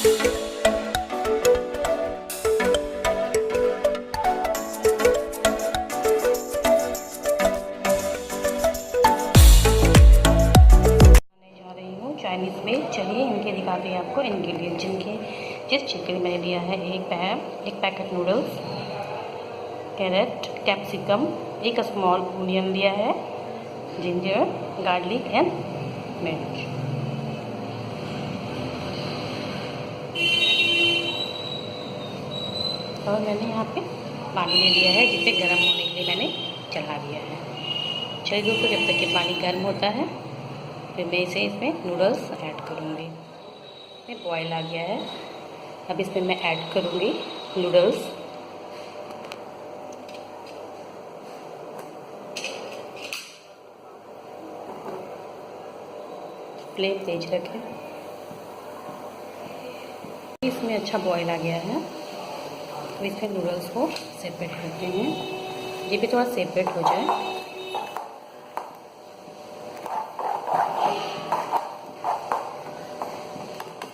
Chinese में। चलिए इनके दिखाते हैं आपको इंग्रेडिएंट जिनके जिस चीज़ के लिए मैंने लिया है। एक पैकेट नूडल्स, कैरेट, कैप्सिकम, एक स्मॉल ओनियन लिया है, जिंजर, गार्लिक एंड मिर्च। और मैंने यहाँ पे पानी ले लिया है जिसे गर्म होने के लिए मैंने चढ़ा दिया है। चलिए दोस्तों, जब तक कि पानी गर्म होता है फिर मैं इसमें नूडल्स ऐड करूँगी। ये बॉयल आ गया है, अब इसमें मैं ऐड करूँगी नूडल्स। फ्लेम तेज रखें। इसमें अच्छा बॉयल आ गया है, तो इसमें नूडल्स को सेपरेट करते हैं। ये भी थोड़ा सेपरेट हो जाए।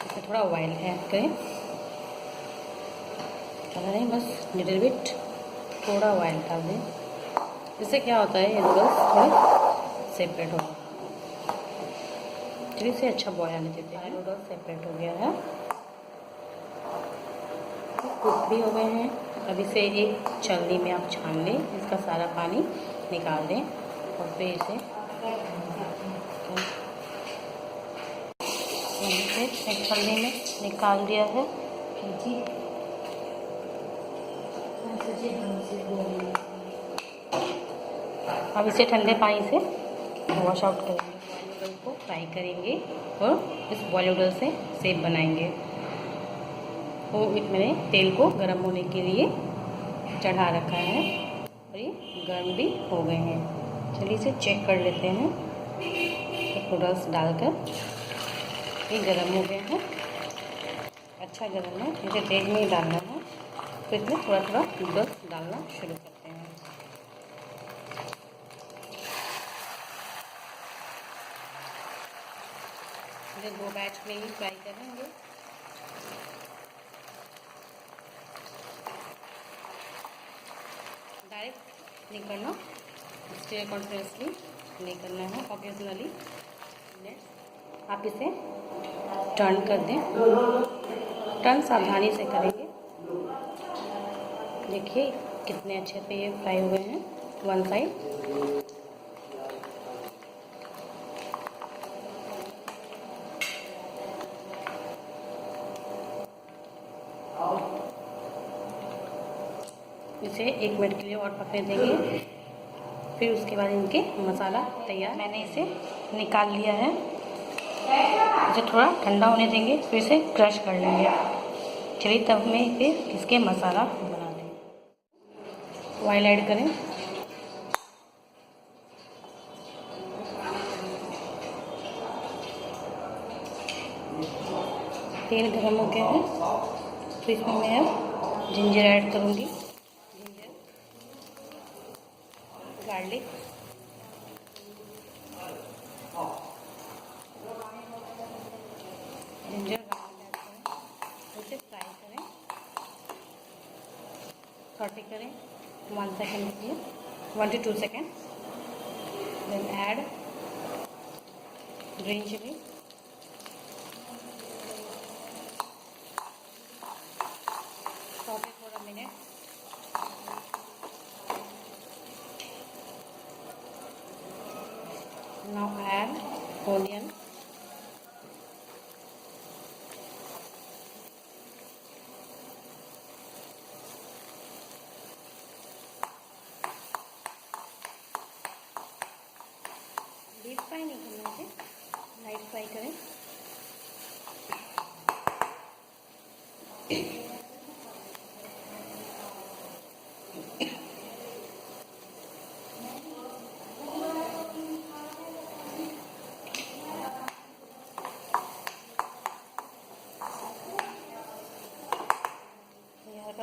इसमें थोड़ा ऑयल ऐड करें, ज़्यादा नहीं, बस लिटिल बिट, थोड़ा ऑयल डाल दें। इससे क्या होता है, ये नूडल्स थोड़े सेपरेट हो। चलिए इसे अच्छा बॉयल आने देते हैं। नूडल्स सेपरेट हो गया है, कुक भी हो गए हैं। अब इसे एक छलनी में आप छान लें, इसका सारा पानी निकाल दें और फिर इसे एक छलनी में निकाल दिया है। अब इसे ठंडे पानी से वॉश आउट करेंगे। नूडल को फ्राई करेंगे और इस बॉयल नूडल से शेप बनाएंगे। तो मैंने तेल को गर्म होने के लिए चढ़ा रखा है और ये गर्म भी हो गए हैं। चलिए इसे चेक कर लेते हैं। तो नूडल्स डालकर ये गर्म हो गए हैं, अच्छा गर्म है। इसे तेज नहीं डालना है, तो इसमें थोड़ा थोड़ा नूडल्स डालना शुरू करते हैं। इसे 2 बैच में ही फ्राई करेंगे। डायरेक्ट नहीं करना, स्टिर कॉन्टिन्यूसली नहीं करना है, ऑकेजनली आप इसे टर्न कर दें। टर्न सावधानी से करेंगे। देखिए कितने अच्छे से ये फ्राई हुए हैं वन साइड। इसे 1 मिनट के लिए और पकने देंगे, फिर उसके बाद इनके मसाला तैयार। मैंने इसे निकाल लिया है, इसे थोड़ा ठंडा होने देंगे, फिर इसे क्रश कर लेंगे। चलिए तब में फिर इसके मसाला बना दें। ऑयल ऐड करें, तेल गर्म हो गया है, तो इसमें मैं अब जिंजर ऐड करूँगी। Ginger, garlic, ginger garlic add करें, इसे फ्राई करें, सॉटे करें 1 सेकेंड के लिए, 1 to 2 second. Then add green chilli, saute for a minute. Now add onion, deep fry नहीं करना है, लाइट फ्राई करें।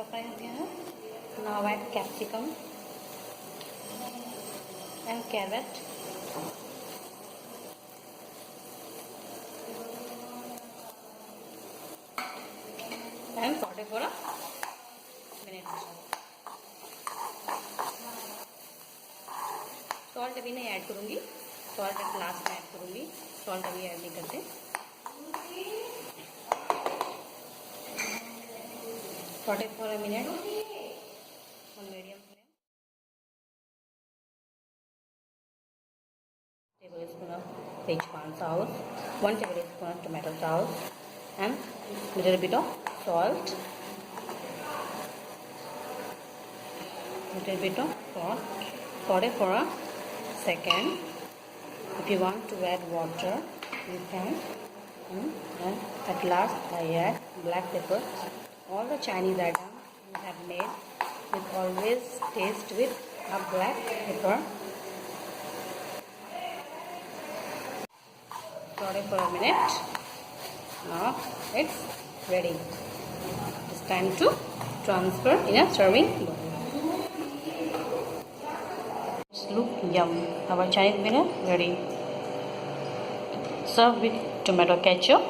फ्राई हो गया है। Now add capsicum and carrot. Saute for a minute. Salt अभी नहीं ऐड करूँगी, सॉल्ट लास्ट में ऐड करूँगी, सॉल्ट अभी ऐड नहीं करते। Saute for a minute on medium flame. tablespoon of schezwan sauce, 1 tablespoon of tomato sauce, and little bit of salt, little bit of salt. Saute for a second. If you want to add water, you can. And at last, I add black pepper. All the Chinese items you have made will always taste with a black pepper. Saute for a minute. Now it's ready. It's time to transfer in a serving bowl. Look yum. Our Chinese dinner ready. Serve with tomato ketchup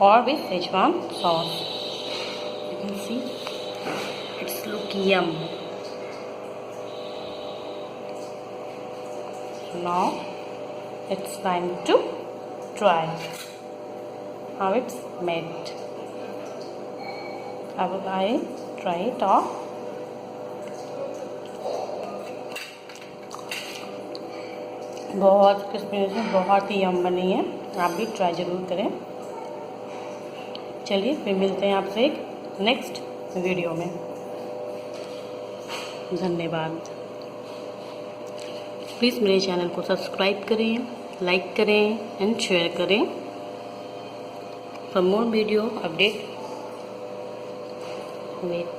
or with schezwan sauce. You can see it's look yum. So now it's time to try how it's made. I will try it off. बहुत crispy, बहुत ही यम बनी है, आप भी try ज़रूर करें। चलिए फिर मिलते हैं आपसे एक नेक्स्ट वीडियो में। धन्यवाद। प्लीज़ मेरे चैनल को सब्सक्राइब करें, लाइक करें एंड शेयर करें। For more video update wait.